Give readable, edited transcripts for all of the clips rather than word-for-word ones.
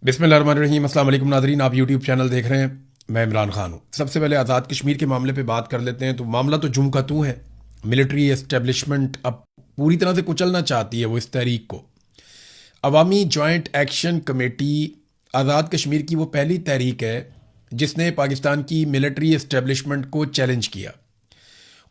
बिस्मिल्लाहिर्रहमानिर्रहीम। अस्सलाम वालेकुम नाज़रीन, आप यूट्यूब चैनल देख रहे हैं। मैं इमरान खान हूँ। सबसे पहले आज़ाद कश्मीर के मामले पे बात कर लेते हैं। तो मामला तो जूं का तूं है। मिलिट्री एस्टेब्लिशमेंट अब पूरी तरह से कुचलना चाहती है वो इस तहरीक को। अवामी joint action committee Azad Kashmir की वो पहली तहरीक है जिसने पाकिस्तान की मिलिट्री एस्टेब्लिशमेंट को चैलेंज किया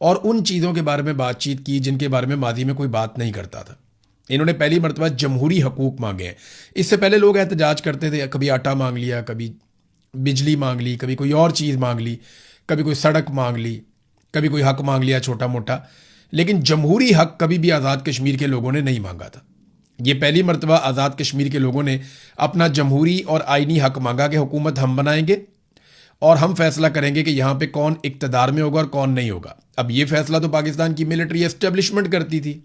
और उन चीज़ों के बारे में बातचीत की जिनके बारे में माजी में कोई बात नहीं करता था। इन्होंने पहली मरतबा जमहूरी हकूक़ मांगे हैं। इससे पहले लोग एहतजाज करते थे, कभी आटा मांग लिया, कभी बिजली मांग ली, कभी कोई और चीज़ मांग ली, कभी कोई सड़क मांग ली, कभी कोई हक मांग लिया छोटा मोटा। लेकिन जमहूरी हक कभी भी आज़ाद कश्मीर के लोगों ने नहीं मांगा था। ये पहली मरतबा आज़ाद कश्मीर के लोगों ने अपना जमहूरी और आइनी हक मांगा कि हुकूमत हम बनाएंगे और हम फैसला करेंगे कि यहाँ पे कौन इक़्तिदार में होगा और कौन नहीं होगा। अब ये फैसला तो पाकिस्तान की मिलिट्री एस्टेब्लिशमेंट करती थी।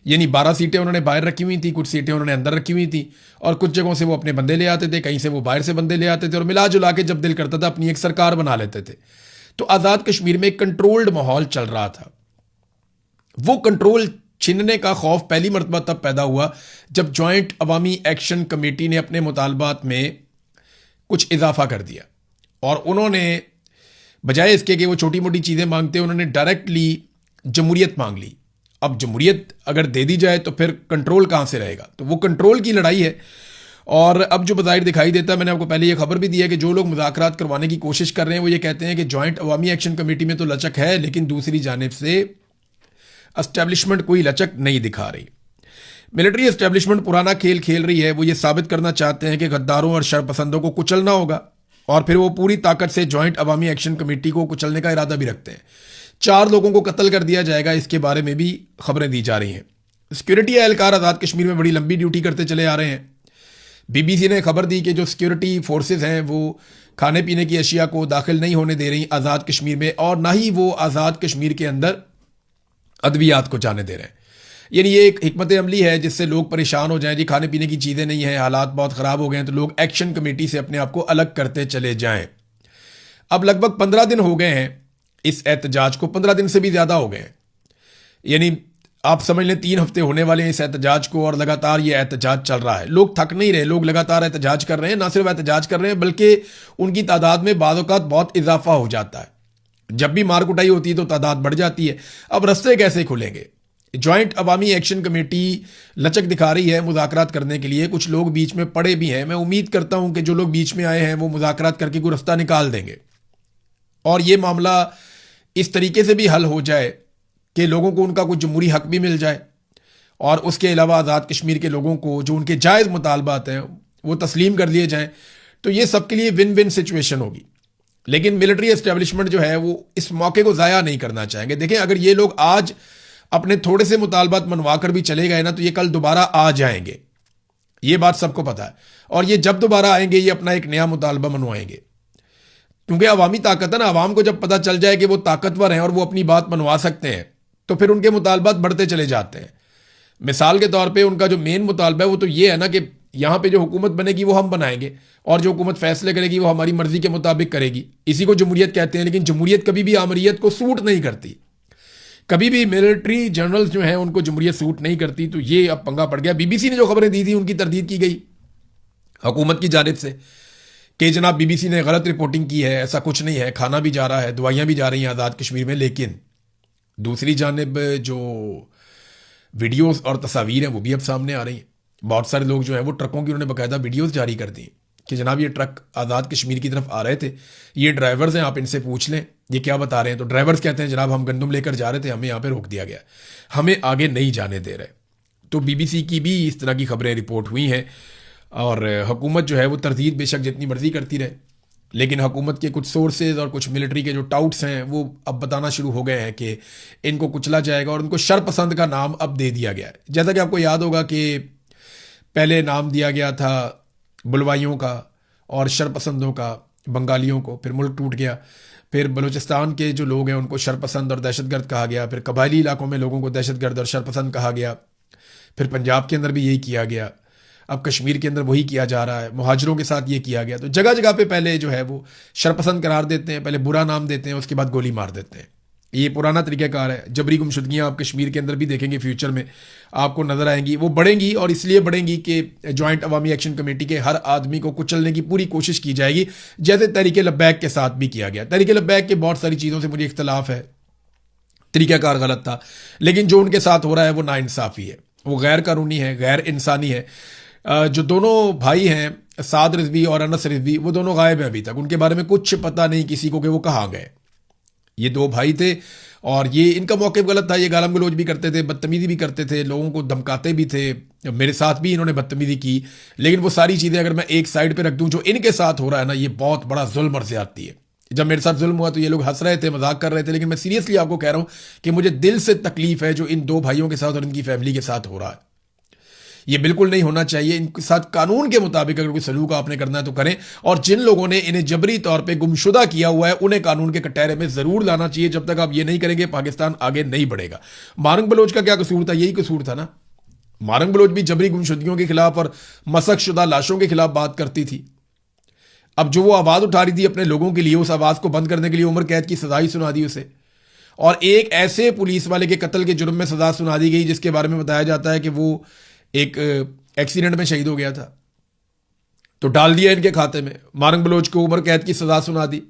यानी 12 सीटें उन्होंने बाहर रखी हुई थी, कुछ सीटें उन्होंने अंदर रखी हुई थी और कुछ जगहों से वो अपने बंदे ले आते थे, कहीं से वो बाहर से बंदे ले आते थे और मिला जुला के जब दिल करता था अपनी एक सरकार बना लेते थे। तो आज़ाद कश्मीर में एक कंट्रोल्ड माहौल चल रहा था। वो कंट्रोल छीनने का खौफ पहली मरतबा तब पैदा हुआ जब जॉइंट अवामी एक्शन कमेटी ने अपने मुतालबात में कुछ इजाफा कर दिया और उन्होंने बजाय इसके कि वो छोटी मोटी चीज़ें मांगते, उन्होंने डायरेक्टली जमहूरियत मांग ली। अब जमहूरियत अगर दे दी जाए तो फिर कंट्रोल कहाँ से रहेगा? तो वो कंट्रोल की लड़ाई है। और अब जो बज़ाहिर दिखाई देता है, मैंने आपको पहले ये खबर भी दी है कि जो लोग मुज़ाकरात करवाने की कोशिश कर रहे हैं वो ये कहते हैं कि जॉइंट अवामी एक्शन कमेटी में तो लचक है, लेकिन दूसरी जानिब से एस्टेब्लिशमेंट कोई लचक नहीं दिखा रही। मिलिट्री एस्टेब्लिशमेंट पुराना खेल खेल रही है। वो ये साबित करना चाहते हैं कि गद्दारों और शरपसंदों को कुचलना होगा और फिर वो पूरी ताकत से जॉइंट अवामी एक्शन कमेटी को कुचलने का इरादा भी रखते हैं। 4 लोगों को कत्ल कर दिया जाएगा, इसके बारे में भी खबरें दी जा रही हैं। सिक्योरिटी एहलकार आज़ाद कश्मीर में बड़ी लंबी ड्यूटी करते चले आ रहे हैं। बीबीसी ने खबर दी कि जो सिक्योरिटी फोर्सेस हैं वो खाने पीने की अशिया को दाखिल नहीं होने दे रही आज़ाद कश्मीर में और ना ही वो आज़ाद कश्मीर के अंदर अद्वियात को जाने दे रहे हैं। यानी ये एक हिकमत अमली है जिससे लोग परेशान हो जाएं, जी खाने पीने की चीज़ें नहीं हैं, हालात बहुत ख़राब हो गए हैं, तो लोग एक्शन कमेटी से अपने आप को अलग करते चले जाएं। अब लगभग 15 दिन हो गए हैं इस एहतजाज को, 15 दिन से भी ज़्यादा हो गए हैं। यानी आप समझ लें 3 हफ्ते होने वाले हैं इस एहतजाज को और लगातार ये एहतजाज चल रहा है। लोग थक नहीं रहे, लोग लगातार एहतजाज कर रहे हैं। ना सिर्फ एहतजाज कर रहे हैं बल्कि उनकी तादाद में बाद औक़ात बहुत इजाफा हो जाता है। जब भी मार कुटाई होती है तो तादाद बढ़ जाती है। अब रास्ते कैसे खुलेंगे? जॉइंट अवामी एक्शन कमेटी लचक दिखा रही है मुज़ाकरात करने के लिए। कुछ लोग बीच में पड़े भी हैं। मैं उम्मीद करता हूं कि जो लोग बीच में आए हैं वो मुज़ाकरात करके कोई रास्ता निकाल देंगे और ये मामला इस तरीके से भी हल हो जाए कि लोगों को उनका कुछ जमहूरी हक भी मिल जाए और उसके अलावा आज़ाद कश्मीर के लोगों को जो उनके जायज़ मुतालबात हैं वो तस्लीम कर दिए जाएं। तो ये सबके लिए विन विन सिचुएशन होगी। लेकिन मिलिट्री एस्टेब्लिशमेंट जो है वो इस मौके को ज़ाया नहीं करना चाहेंगे। देखें, अगर ये लोग आज अपने थोड़े से मुतालबात मनवा कर भी चले गए ना तो ये कल दोबारा आ जाएंगे। ये बात सबको पता है और ये जब दोबारा आएंगे ये अपना एक नया मुतालबा मनवाएंगे, क्योंकि अवामी ताकत है ना। अवाम को जब पता चल जाए कि वो ताकतवर हैं और वो अपनी बात मनवा सकते हैं तो फिर उनके मुतालबात बढ़ते चले जाते हैं। मिसाल के तौर पे उनका जो मेन मुतालबा है वो तो ये है ना कि यहाँ पे जो हुकूमत बनेगी वो हम बनाएंगे और जो हुकूमत फैसले करेगी वो हमारी मर्जी के मुताबिक करेगी। इसी को जमहूरियत कहते हैं। लेकिन जमहूरियत कभी भी आमरीयत को सूट नहीं करती। कभी भी मिलिट्री जनरल्स जो हैं उनको जमहूरियत सूट नहीं करती। तो ये अब पंगा पड़ गया। बीबीसी ने जो खबरें दी थी उनकी तरदीद की गई हुकूमत की जानिब से कि जनाब बीबीसी ने गलत रिपोर्टिंग की है, ऐसा कुछ नहीं है, खाना भी जा रहा है, दवाइयाँ भी जा रही हैं आज़ाद कश्मीर में। लेकिन दूसरी जानिब जो वीडियोस और तस्वीर हैं वो भी अब सामने आ रही हैं। बहुत सारे लोग जो हैं वो ट्रकों की उन्होंने बाकायदा वीडियोस जारी कर दी कि जनाब ये ट्रक आज़ाद कश्मीर की तरफ आ रहे थे, ये ड्राइवर्स हैं, आप इनसे पूछ लें ये क्या बता रहे हैं। तो ड्राइवर्स कहते हैं जनाब हम गंदम लेकर जा रहे थे, हमें यहाँ पे रोक दिया गया, हमें आगे नहीं जाने दे रहे। तो बीबीसी की भी इस तरह की खबरें रिपोर्ट हुई हैं और हुकूमत जो है वो तरदीद बेशक जितनी मर्जी करती रहे, लेकिन हुकूमत के कुछ सोर्सेज और कुछ मिलिट्री के जो टाउट्स हैं वो अब बताना शुरू हो गए हैं कि इनको कुचला जाएगा और उनको शरपसंद का नाम अब दे दिया गया है। जैसा कि आपको याद होगा कि पहले नाम दिया गया था बुलवाइयों का और शरपसंदों का बंगालियों को, फिर मुल्क टूट गया, फिर बलूचिस्तान के जो लोग हैं उनको शरपसंद और दहशतगर्द कहा गया, फिर कबायली इलाकों में लोगों को दहशतगर्द और शरपसंद कहा गया, फिर पंजाब के अंदर भी यही किया गया, अब कश्मीर के अंदर वही किया जा रहा है, मुहाजिरों के साथ ये किया गया। तो जगह जगह पे पहले जो है वो शरपसंद करार देते हैं, पहले बुरा नाम देते हैं, उसके बाद गोली मार देते हैं। ये पुराना तरीक़ाकार है। जबरी गुमशुदगियाँ आप कश्मीर के अंदर भी देखेंगे, फ्यूचर में आपको नज़र आएंगी। वो बढ़ेंगी और इसलिए बढ़ेंगी कि जॉइंट अवामी एक्शन कमेटी के हर आदमी को कुचलने की पूरी कोशिश की जाएगी, जैसे तहरीक लब्बैक के साथ भी किया गया। तहरीक लब्बैक के बहुत सारी चीज़ों से मुझे इख्तलाफ है, तरीक़ाकार गलत था, लेकिन जो उनके साथ हो रहा है वो नाइंसाफ़ी है, वो गैर कानूनी है, गैर इंसानी है। जो दोनों भाई हैं साद रिजवी और अनस रिजवी, वो दोनों गायब हैं अभी तक। उनके बारे में कुछ पता नहीं किसी को कि वो कहाँ गए। ये दो भाई थे और ये इनका मौक़िफ़ गलत था। ये गालम गलोच भी करते थे, बदतमीज़ी भी करते थे, लोगों को धमकाते भी थे। मेरे साथ भी इन्होंने बदतमीज़ी की। लेकिन वो सारी चीज़ें अगर मैं एक साइड पे रख दूं, जो इनके साथ हो रहा है ना, ये बहुत बड़ा जुल्म और ज़्यादती है। जब मेरे साथ जुल्म हुआ तो ये लोग हंस रहे थे, मजाक कर रहे थे, लेकिन मैं सीरियसली आपको कह रहा हूँ कि मुझे दिल से तकलीफ है जो इन दो भाइयों के साथ और इनकी फैमिली के साथ हो रहा है। ये बिल्कुल नहीं होना चाहिए। इनके साथ कानून के मुताबिक अगर कोई सलूक आपने करना है तो करें, और जिन लोगों ने इन्हें जबरी तौर पे गुमशुदा किया हुआ है उन्हें कानून के कटहरे में जरूर लाना चाहिए। जब तक आप ये नहीं करेंगे पाकिस्तान आगे नहीं बढ़ेगा। मारंग बलोच का क्या कसूर था? यही कसूर था ना। मारंग बलोच भी जबरी गुमशुदगियों के खिलाफ और मसक शुदा लाशों के खिलाफ बात करती थी। अब जो वो आवाज उठा रही थी अपने लोगों के लिए, उस आवाज को बंद करने के लिए उम्र कैद की सजा ही सुना दी उसे, और एक ऐसे पुलिस वाले के कत्ल के जुर्म में सजा सुना दी गई जिसके बारे में बताया जाता है कि वो एक एक्सीडेंट में शहीद हो गया था। तो डाल दिया इनके खाते में। मारंग बलोच को उम्र कैद की सजा सुना दी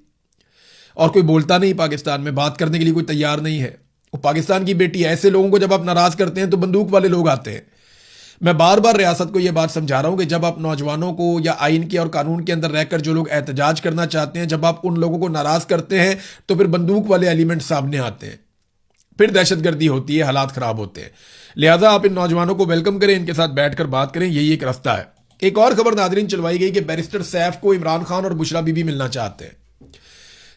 और कोई बोलता नहीं, पाकिस्तान में बात करने के लिए कोई तैयार नहीं है। वो पाकिस्तान की बेटी है। ऐसे लोगों को जब आप नाराज करते हैं तो बंदूक वाले लोग आते हैं। मैं बार बार रियासत को यह बात समझा रहा हूं कि जब आप नौजवानों को या आइन के और कानून के अंदर रहकर जो लोग एहतजाज करना चाहते हैं, जब आप उन लोगों को नाराज करते हैं तो फिर बंदूक वाले एलिमेंट सामने आते हैं, फिर दहशतगर्दी होती है, हालात खराब होते हैं। लिहाजा आप इन नौजवानों को वेलकम करें, इनके साथ बैठकर बात करें, यही एक रास्ता है। एक और खबर नादरीन चलवाई गई कि बैरिस्टर सैफ को इमरान खान और बुशरा बीबी मिलना चाहते हैं।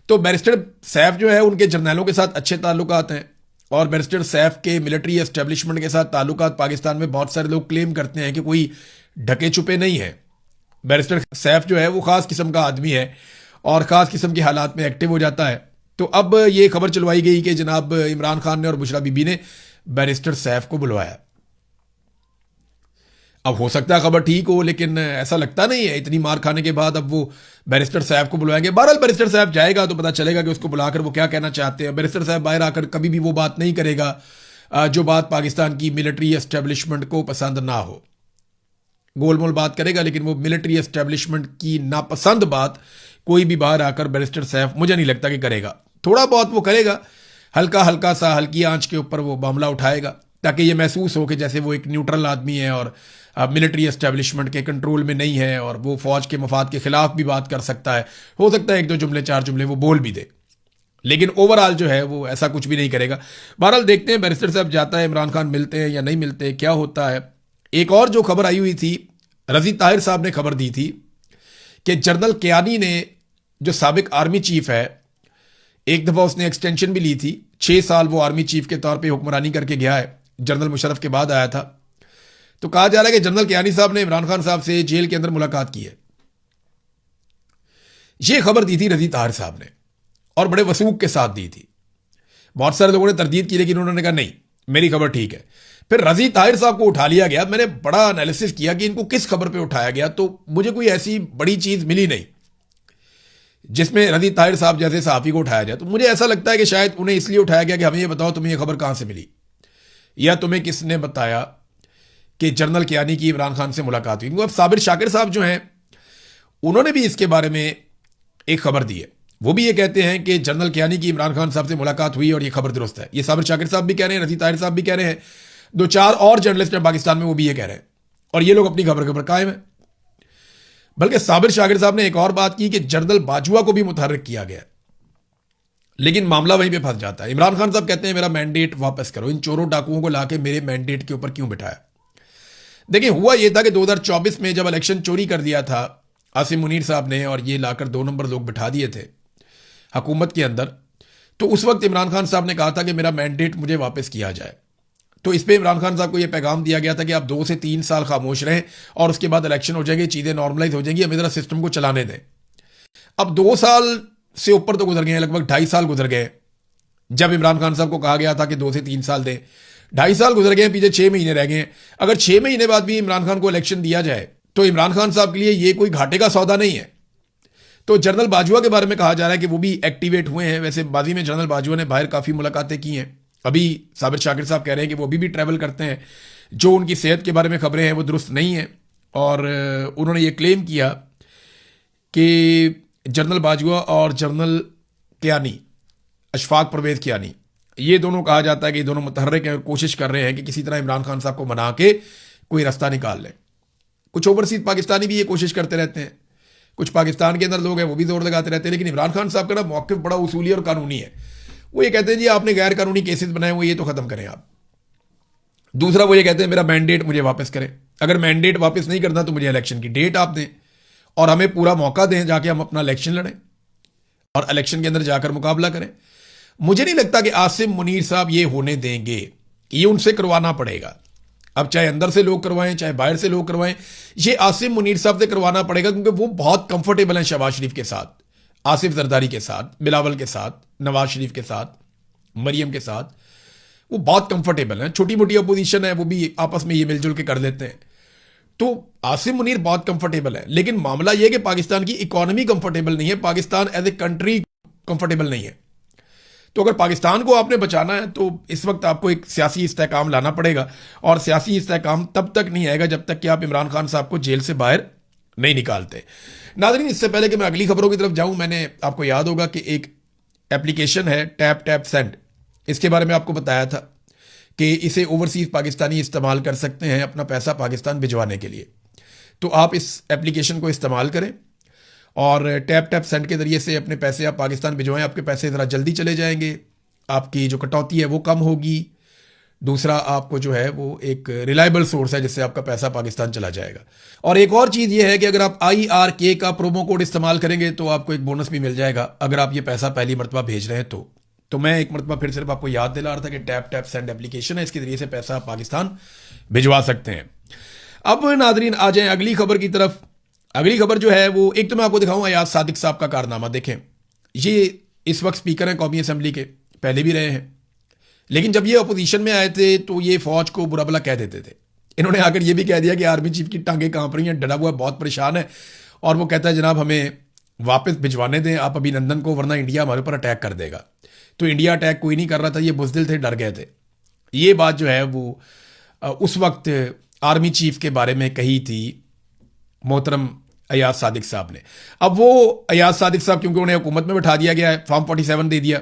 तो बैरिस्टर सैफ जो है उनके जर्नैलों के साथ अच्छे ताल्लुकात हैं, और बैरिस्टर सैफ के मिलिट्री एस्टेब्लिशमेंट के साथ ताल्लुकात पाकिस्तान में बहुत सारे लोग क्लेम करते हैं कि कोई ढके छुपे नहीं है। बैरिस्टर सैफ जो है वो खास किस्म का आदमी है और खास किस्म के हालात में एक्टिव हो जाता है। तो अब ये खबर चलवाई गई कि जनाब इमरान खान ने और बुशरा बीबी ने बैरिस्टर सैफ को बुलवाया। अब हो सकता है खबर ठीक हो, लेकिन ऐसा लगता नहीं है। इतनी मार खाने के बाद अब वो बैरिस्टर साहब को बुलाएंगे। बहरहाल बैरिस्टर साहब जाएगा तो पता चलेगा कि उसको बुलाकर वो क्या कहना चाहते हैं। बैरिस्टर साहब बाहर आकर कभी भी वो बात नहीं करेगा जो बात पाकिस्तान की मिलिट्री एस्टेब्लिशमेंट को पसंद ना हो। गोलमोल बात करेगा, लेकिन वो मिलिट्री एस्टेब्लिशमेंट की नापसंद बात कोई भी बाहर आकर बैरिस्टर साहब मुझे नहीं लगता कि करेगा। थोड़ा बहुत वो करेगा, हल्का हल्का सा, हल्की आंच के ऊपर वो मामला उठाएगा, ताकि ये महसूस हो कि जैसे वो एक न्यूट्रल आदमी है और मिलिट्री एस्टेब्लिशमेंट के कंट्रोल में नहीं है और वो फौज के मफाद के खिलाफ भी बात कर सकता है। हो सकता है एक दो जुमले, चार जुमले वो बोल भी दे, लेकिन ओवरऑल जो है वो ऐसा कुछ भी नहीं करेगा। बहरहाल देखते हैं बैरिस्टर साहब जाता है, इमरान खान मिलते हैं या नहीं मिलते, क्या होता है। एक और जो खबर आई हुई थी, रजी ताहिर साहब ने खबर दी थी कि जनरल कियानी ने, जो साबिक आर्मी चीफ है, एक दफ़ा उसने एक्सटेंशन भी ली थी, 6 साल वो आर्मी चीफ के तौर पे हुक्मरानी करके गया है, जनरल मुशर्रफ के बाद आया था। तो कहा जा रहा है कि जनरल कियानी साहब ने इमरान खान साहब से जेल के अंदर मुलाकात की है। ये खबर दी थी रजी ताहिर साहब ने और बड़े वसूख के साथ दी थी। बहुत सारे लोगों ने तरदीद की, लेकिन उन्होंने कहा नहीं, मेरी खबर ठीक है। फिर रजी ताहिर साहब को उठा लिया गया। मैंने बड़ा एनालिसिस किया कि इनको किस खबर पे उठाया गया, तो मुझे कोई ऐसी बड़ी चीज मिली नहीं जिसमें रजी ताहिर साहब जैसे सहाफ़ी को उठाया जाए। तो मुझे ऐसा लगता है कि शायद उन्हें इसलिए उठाया गया कि हमें ये बताओ तुम्हें ये खबर कहां से मिली, या तुम्हें किसने बताया कि जनरल कियानी की इमरान खान से मुलाकात हुई। अब साबिर शाकिर साहब जो हैं, उन्होंने भी इसके बारे में एक खबर दी है। वो भी ये कहते हैं कि जनरल कियानी की इमरान खान साहब से मुलाकात हुई और ये खबर दुरुस्त है। ये साबिर शाकिर साहब भी कह रहे हैं, रजी ताहिर साहब भी कह रहे हैं, 2-4 और जर्नलिस्ट हैं पाकिस्तान में, वो भी ये कह रहे हैं, और ये लोग अपनी खबर के ऊपर कायम है। बल्कि साबिर शाकिर साहब ने एक और बात की कि जनरल बाजवा को भी मुतहर्रिक किया गया, लेकिन मामला वहीं पे फंस जाता है। इमरान खान साहब कहते हैं मेरा मैंडेट वापस करो, इन चोरों डाकुओं को लाके मेरे मैंडेट के ऊपर क्यों बिठाया। देखिए, हुआ यह था कि 2024 में जब इलेक्शन चोरी कर दिया था आसिम मुनीर साहब ने, और ये लाकर 2 नंबर लोग बिठा दिए थे हुकूमत के अंदर, तो उस वक्त इमरान खान साहब ने कहा था कि मेरा मैंडेट मुझे वापस किया जाए। तो इस पर इमरान खान साहब को यह पैगाम दिया गया था कि आप 2 से 3 साल खामोश रहें और उसके बाद इलेक्शन हो जाएंगे, चीज़ें नॉर्मलाइज हो जाएंगी, हमें जरा सिस्टम को चलाने दें। अब 2 साल से ऊपर तो गुजर गए हैं, लगभग 2.5 साल गुजर गए जब इमरान खान साहब को कहा गया था कि 2 से 3 साल दें। 2.5 साल गुजर गए, पीछे 6 महीने रह गए हैं। अगर 6 महीने बाद भी इमरान खान को इलेक्शन दिया जाए तो इमरान खान साहब के लिए ये कोई घाटे का सौदा नहीं है। तो जनरल बाजवा के बारे में कहा जा रहा है कि वो भी एक्टिवेट हुए हैं। वैसे माजी में जनरल बाजवा ने बाहर काफ़ी मुलाकातें की हैं। अभी साबिर शाकिर साहब कह रहे हैं कि वो अभी भी ट्रैवल करते हैं। जो उनकी सेहत के बारे में खबरें हैं वो दुरुस्त नहीं हैं। और उन्होंने ये क्लेम किया कि जनरल बाजवा और जनरल कियानी, अशफाक परवेज़ कियानी, ये दोनों कहा जाता है कि ये दोनों मुतहर्रिक हैं और कोशिश कर रहे हैं कि किसी तरह इमरान खान साहब को मना के कोई रास्ता निकाल लें। कुछ ओवरसीज पाकिस्तानी भी ये कोशिश करते रहते हैं, कुछ पाकिस्तान के अंदर लोग हैं वो भी जोर लगाते रहते हैं। लेकिन इमरान खान साहब का ना मौक़िफ़ बड़ा उसूली और कानूनी है। वो ये कहते हैं जी आपने गैर कानूनी केसेस बनाए हुए, ये तो ख़त्म करें आप। दूसरा वो ये कहते हैं मेरा मैंडेट मुझे वापस करें। अगर मैंडेट वापस नहीं करना तो मुझे इलेक्शन की डेट आप दें और हमें पूरा मौका दें जाके हम अपना इलेक्शन लड़ें और इलेक्शन के अंदर जाकर मुकाबला करें। मुझे नहीं लगता कि आसिम मुनीर साहब ये होने देंगे, ये उनसे करवाना पड़ेगा। अब चाहे अंदर से लोग करवाएं चाहे बाहर से लोग करवाएं, ये आसिम मुनीर साहब से करवाना पड़ेगा क्योंकि वो बहुत कंफर्टेबल हैं शहबाज शरीफ के साथ, आसिफ जरदारी के साथ, बिलावल के साथ, नवाज शरीफ के साथ, मरियम के साथ। वो बहुत कंफर्टेबल हैं। छोटी मोटी अपोजिशन है वो भी आपस में ये मिलजुल के कर लेते हैं। तो आसिम मुनीर बहुत कंफर्टेबल है। लेकिन मामला यह कि पाकिस्तान की इकोनॉमी कंफर्टेबल नहीं है, Pakistan as a country comfortable नहीं है। तो अगर पाकिस्तान को आपने बचाना है तो इस वक्त आपको एक सियासी इस्तेहकाम लाना पड़ेगा। और सियासी इस्तेहकाम तब तक नहीं आएगा जब तक कि आप इमरान खान साहब को जेल से बाहर नहीं निकालते। नाज़रीन, इससे पहले कि मैं अगली खबरों की तरफ जाऊं, मैंने आपको याद होगा कि एक एप्लीकेशन है टैप टैप सेंड, इसके बारे में आपको बताया था कि इसे ओवरसीज पाकिस्तानी इस्तेमाल कर सकते हैं अपना पैसा पाकिस्तान भिजवाने के लिए। तो आप इस एप्लीकेशन को इस्तेमाल करें और टैप टैप सेंड के ज़रिए से अपने पैसे आप पाकिस्तान भिजवाएं। आपके पैसे ज़रा जल्दी चले जाएंगे, आपकी जो कटौती है वो कम होगी। दूसरा, आपको जो है वो एक रिलायबल सोर्स है जिससे आपका पैसा पाकिस्तान चला जाएगा। और एक और चीज़ ये है कि अगर आप IRK का प्रोमो कोड इस्तेमाल करेंगे तो आपको एक बोनस भी मिल जाएगा अगर आप ये पैसा पहली मरतबा भेज रहे हैं तो मैं एक मरतबा फिर सिर्फ आपको याद दिला रहा था कि टैप टैप सेंड एप्लीकेशन है, इसके ज़रिए से पैसा आप पाकिस्तान भिजवा सकते हैं। अब नाजरीन आ जाएं अगली खबर की तरफ। अगली खबर जो है वो एक तो मैं आपको दिखाऊं अयाज सादिक साहब का कारनामा। देखें, ये इस वक्त स्पीकर हैं कौमी असम्बली के, पहले भी रहे हैं। लेकिन जब ये अपोजिशन में आए थे तो ये फौज को बुरा भला कह देते थे। इन्होंने आकर ये भी कह दिया कि आर्मी चीफ की टांगें कांप रही हैं, डरा हुआ बहुत परेशान है। और वो कहता है जनाब हमें वापस भिजवाने दें आप अभिनंदन को, वरना इंडिया हमारे ऊपर अटैक कर देगा। तो इंडिया अटैक कोई नहीं कर रहा था, ये बुज़दिल थे, डर गए थे। ये बात जो है वो उस वक्त आर्मी चीफ के बारे में कही थी मोहतरम अयाज सादिक साहब ने। अब वो अयाज सादिक साहब क्योंकि उन्हें हुकूमत में बैठा दिया गया है, फॉर्म 47 दे दिया,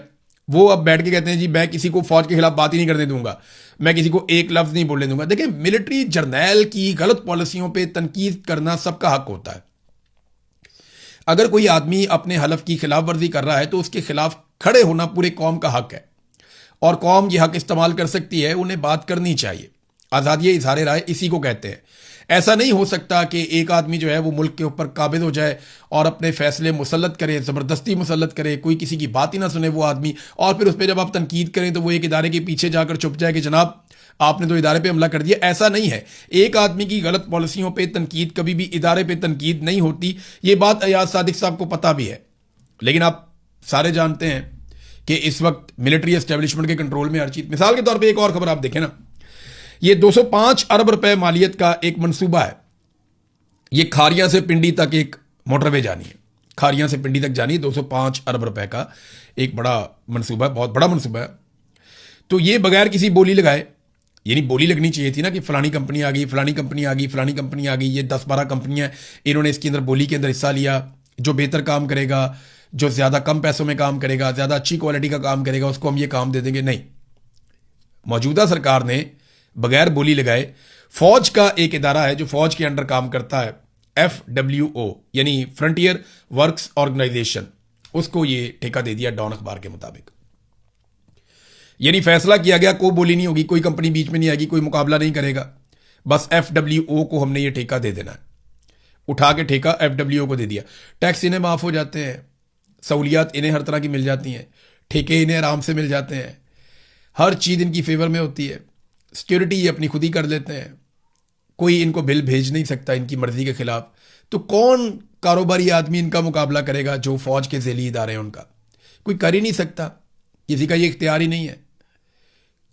वो अब बैठ के कहते हैं जी मैं किसी को फौज के खिलाफ बात ही नहीं करने दूंगा, मैं किसी को एक लफ्ज़ नहीं बोलने दूंगा। देखिए, मिलिट्री जर्नैल की गलत पॉलिसियों पे तनकीद करना सबका हक होता है। अगर कोई आदमी अपने हलफ की खिलाफ वर्जी कर रहा है तो उसके खिलाफ खड़े होना पूरे कौम का हक है और कौम ये हक इस्तेमाल कर सकती है, उन्हें बात करनी चाहिए। आज़ादी इज़हार राय इसी को कहते हैं। ऐसा नहीं हो सकता कि एक आदमी जो है वो मुल्क के ऊपर काबिज हो जाए और अपने फैसले मुसल्लत करे, ज़बरदस्ती मुसल्लत करे, कोई किसी की बात ही ना सुने वो आदमी, और फिर उस पर जब आप तनकीद करें तो वो एक इदारे के पीछे जाकर छुप जाए कि जनाब आपने तो इदारे पे हमला कर दिया। ऐसा नहीं है। एक आदमी की गलत पॉलिसियों पे तनकीद कभी भी इदारे पे तनकीद नहीं होती। ये बात अयाज सादिक साहब को पता भी है। लेकिन आप सारे जानते हैं कि इस वक्त मिलिट्री एस्टेब्लिशमेंट के कंट्रोल में हर चीज़। मिसाल के तौर पे एक और खबर आप देखें ना, ये 205 अरब रुपए मालियत का एक मंसूबा है। ये खारियां से पिंडी तक एक मोटरवे जानी है, खारियां से पिंडी तक जानी है। 205 अरब रुपए का एक बड़ा मंसूबा है, बहुत बड़ा मंसूबा है। तो ये बगैर किसी बोली लगाए, यानी बोली लगनी चाहिए थी ना कि फलानी कंपनी आ गई, फलानी कंपनी आ गई, फलानी कंपनी आ गई, ये 10-12 कंपनियां, इन्होंने इसके अंदर बोली के अंदर हिस्सा लिया। जो बेहतर काम करेगा, जो ज़्यादा कम पैसों में काम करेगा, ज़्यादा अच्छी क्वालिटी का काम करेगा, उसको हम ये काम दे देंगे। नहीं, मौजूदा सरकार ने बगैर बोली लगाए, फौज का एक इदारा है जो फौज के अंडर काम करता है, FWO यानी फ्रंटियर वर्क्स ऑर्गेनाइजेशन, उसको ये ठेका दे दिया डॉन अखबार के मुताबिक। यानी फैसला किया गया कोई बोली नहीं होगी, कोई कंपनी बीच में नहीं आएगी, कोई मुकाबला नहीं करेगा, बस FWO को हमने ये ठेका दे देना है। उठा के ठेका FWO को दे दिया। टैक्स इन्हें माफ़ हो जाते हैं, सहूलियात इन्हें हर तरह की मिल जाती हैं, ठेके इन्हें आराम से मिल जाते हैं, हर चीज़ इनकी फेवर में होती है, सिक्योरिटी ये अपनी खुद ही कर लेते हैं, कोई इनको बिल भेज नहीं सकता इनकी मर्जी के खिलाफ। तो कौन कारोबारी आदमी इनका मुकाबला करेगा जो फौज के ज़ेली इदारे हैं उनका? कोई कर ही नहीं सकता, किसी का ये इख्तियार ही नहीं है,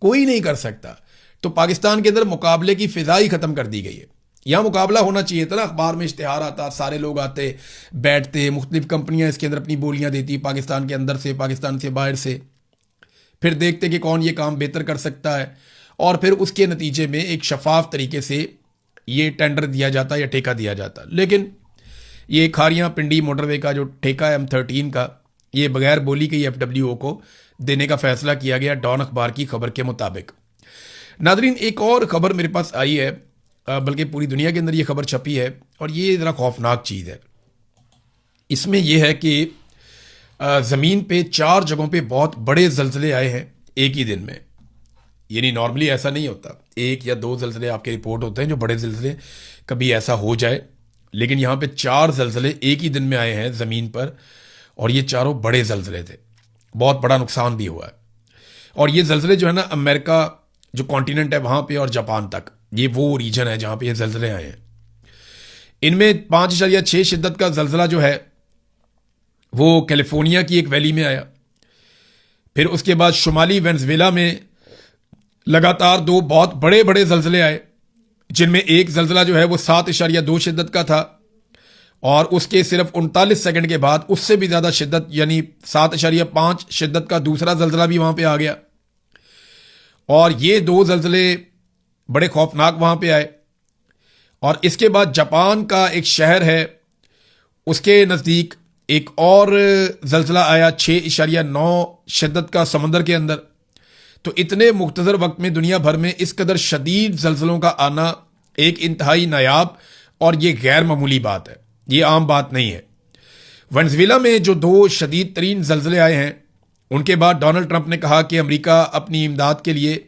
कोई नहीं कर सकता। तो पाकिस्तान के अंदर मुकाबले की फ़िज़ा ही ख़त्म कर दी गई है। यहाँ मुकाबला होना चाहिए था ना, अखबार में इश्तिहार आता, सारे लोग आते बैठते, मुख्तलिफ कंपनियां इसके अंदर अपनी बोलियां देती, पाकिस्तान के अंदर से, पाकिस्तान से बाहर से, फिर देखते कि कौन ये काम बेहतर कर सकता है, और फिर उसके नतीजे में एक शफाफ तरीके से ये टेंडर दिया जाता या ठेका दिया जाता। लेकिन ये खारियाँ पिंडी मोटरवे का जो ठेका है M13 का, ये बगैर बोली के FWO को देने का फैसला किया गया, डॉन अखबार की खबर के मुताबिक। नादरीन, एक और खबर मेरे पास आई है, बल्कि पूरी दुनिया के अंदर ये खबर छपी है, और ये ज़रा खौफनाक चीज़ है। इसमें यह है कि ज़मीन पे 4 जगहों पे बहुत बड़े ज़लज़ले आए हैं एक ही दिन में। यानी नॉर्मली ऐसा नहीं होता, 1 या 2 ज़लज़ले आपके रिपोर्ट होते हैं जो बड़े ज़लज़ले, कभी ऐसा हो जाए, लेकिन यहाँ पे 4 ज़लज़ले एक ही दिन में आए हैं ज़मीन पर, और ये चारों बड़े ज़लज़ले थे, बहुत बड़ा नुकसान भी हुआ है। और ये ज़लज़ले जो है ना, अमेरिका जो कॉन्टिनेंट है वहाँ पे और जापान तक, ये वो रीजन है जहाँ पे ये ज़लज़ले आए हैं। इनमें 5.6 शिद्दत का ज़लज़ला जो है वो कैलिफोर्निया की एक वैली में आया। फिर उसके बाद शुमाली वेनेजुएला में लगातार 2 बहुत बड़े बड़े ज़लज़ले आए, जिनमें एक ज़लज़ला जो है वो 7.2 शिद्दत का था, और उसके सिर्फ 39 सेकंड के बाद उससे भी ज़्यादा शिद्दत यानी 7.5 शिद्दत का दूसरा ज़लज़ला भी वहाँ पे आ गया। और ये 2 ज़लज़ले बड़े खौफनाक वहाँ पे आए। और इसके बाद जापान का एक शहर है, उसके नज़दीक एक और ज़लज़ला आया 6.9 शिद्दत का समंदर के अंदर। तो इतने मुख्तसर वक्त में दुनिया भर में इस कदर शदीद ज़लज़लों का आना एक इंतहाई नायाब और ये गैर मामूली बात है, ये आम बात नहीं है। वेनेजुएला में जो 2 शदीद तरीन ज़लज़ले आए हैं, उनके बाद डोनाल्ड ट्रंप ने कहा कि अमेरिका अपनी इमदाद के लिए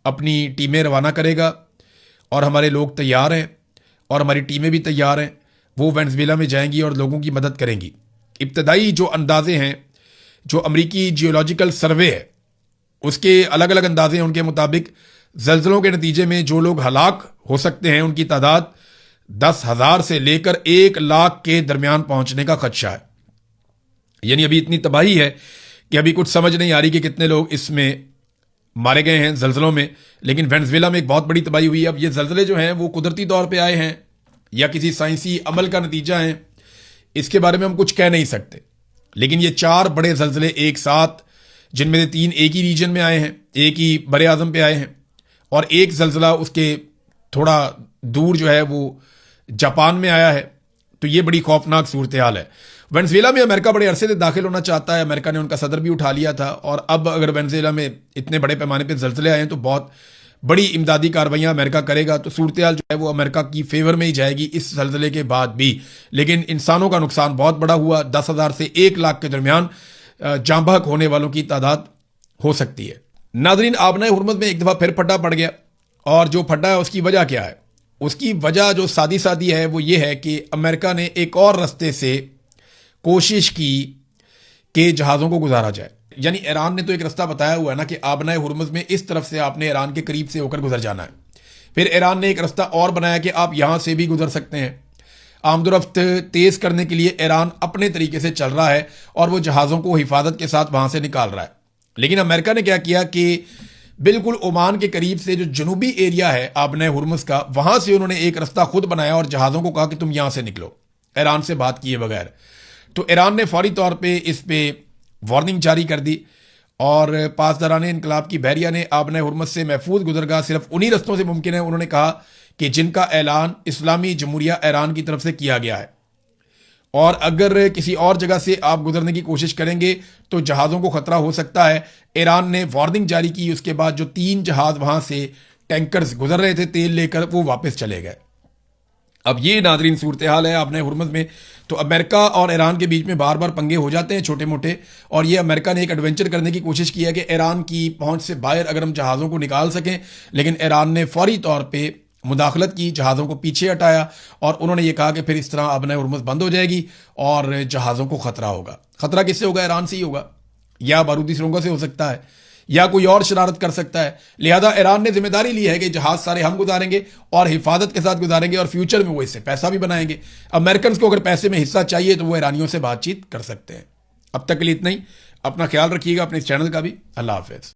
अपनी टीमें रवाना करेगा, और हमारे लोग तैयार हैं और हमारी टीमें भी तैयार हैं, वो वेनेजुएला में जाएंगी और लोगों की मदद करेंगी। इब्तदाई जो अंदाजे हैं, जो अमरीकी जियोलॉजिकल सर्वे है उसके अलग अलग अंदाजे हैं, उनके मुताबिक ज़लज़लों के नतीजे में जो लोग हलाक हो सकते हैं उनकी तादाद 10,000 से लेकर 1 लाख के दरमियान पहुंचने का खदशा है। यानी अभी इतनी तबाही है कि अभी कुछ समझ नहीं आ रही कि कितने लोग इसमें मारे गए हैं ज़लज़लों में। लेकिन वेनेजुएला में एक बहुत बड़ी तबाही हुई है। अब ये ज़लज़ले जो हैं वो कुदरती तौर पे आए हैं या किसी साइंसी अमल का नतीजा है, इसके बारे में हम कुछ कह नहीं सकते। लेकिन ये 4 बड़े ज़लज़ले एक साथ, जिनमें से 3 एक ही रीजन में आए हैं, एक ही बरे आज़म पे आए हैं, और एक ज़लज़ला उसके थोड़ा दूर जो है वो जापान में आया है। तो ये बड़ी खौफनाक सूरत हाल है। वेनेजुएला में अमेरिका बड़े अरसे से दाखिल होना चाहता है, अमेरिका ने उनका सदर भी उठा लिया था, और अब अगर वेनेजुएला में इतने बड़े पैमाने पर ज़लज़ले आए हैं तो बहुत बड़ी इमदादी कार्रवाइयाँ अमेरिका करेगा। तो सूरत हाल जो है वो अमेरिका की फेवर में ही जाएगी इस ज़लज़ले के बाद भी। लेकिन इंसानों का नुकसान बहुत बड़ा हुआ, 10,000 से 1 लाख के दरमियान जाँ बहक होने वालों की तादाद हो सकती है। नाज़रीन, आबनाए हुर्मुज़ में एक दफ़ा फिर फटा पड़ गया, और जो फटा है उसकी वजह क्या है? उसकी वजह जो सादी सादी है वो ये है कि अमेरिका ने एक और रास्ते से कोशिश की कि जहाज़ों को गुजारा जाए। यानी ईरान ने तो एक रास्ता बताया हुआ है ना कि आबनाए हुर्मुज़ में इस तरफ से आपने ईरान के करीब से होकर गुजर जाना है। फिर ईरान ने एक रास्ता और बनाया कि आप यहाँ से भी गुजर सकते हैं। आमदोरफ्त तेज़ करने के लिए ईरान अपने तरीके से चल रहा है और वो जहाज़ों को हिफाजत के साथ वहाँ से निकाल रहा है। लेकिन अमेरिका ने क्या किया कि बिल्कुल ओमान के करीब से जो जनूबी एरिया है आबनाए हुर्मुज़ का, वहाँ से उन्होंने एक रास्ता खुद बनाया और जहाज़ों को कहा कि तुम यहाँ से निकलो, ईरान से बात किए बगैर। तो ईरान ने फौरी तौर पर इस पर वार्निंग जारी कर दी, और पासदारान इनकलाब की बहरिया ने आबनाए हुर्मुज़ से महफूज गुजरगाह सिर्फ उन्हीं रस्तों से मुमकिन है, उन्होंने कहा कि जिनका ऐलान इस्लामी जमहूरिया ईरान की तरफ से किया गया है, और अगर किसी और जगह से आप गुजरने की कोशिश करेंगे तो जहाज़ों को ख़तरा हो सकता है। ईरान ने वार्निंग जारी की, उसके बाद जो 3 जहाज़ वहाँ से टैंकर्स गुजर रहे थे तेल लेकर, वो वापस चले गए। अब ये नाज़रीन सूरत हाल है आबनाए हुर्मुज़ में। तो अमेरिका और ईरान के बीच में बार बार पंगे हो जाते हैं छोटे मोटे, और ये अमेरिका ने एक एडवेंचर करने की कोशिश की है कि ईरान की पहुंच से बाहर अगर हम जहाज़ों को निकाल सकें। लेकिन ईरान ने फौरी तौर पे मुदाखलत की, जहाज़ों को पीछे हटाया, और उन्होंने ये कहा कि फिर इस तरह आबनाए हुर्मुज़ बंद हो जाएगी और जहाज़ों को ख़तरा होगा। ख़तरा किससे होगा? ईरान से ही होगा, या बारूदी सुरंगों से हो सकता है, या कोई और शरारत कर सकता है। लिहाजा ईरान ने जिम्मेदारी ली है कि जहाज सारे हम गुजारेंगे और हिफाजत के साथ गुजारेंगे, और फ्यूचर में वो इससे पैसा भी बनाएंगे। अमेरिकन को अगर पैसे में हिस्सा चाहिए तो वो ईरानियों से बातचीत कर सकते हैं। अब तक के लिए इतना ही। अपना ख्याल रखिएगा, अपने इस चैनल का भी। अल्लाह हाफिज़।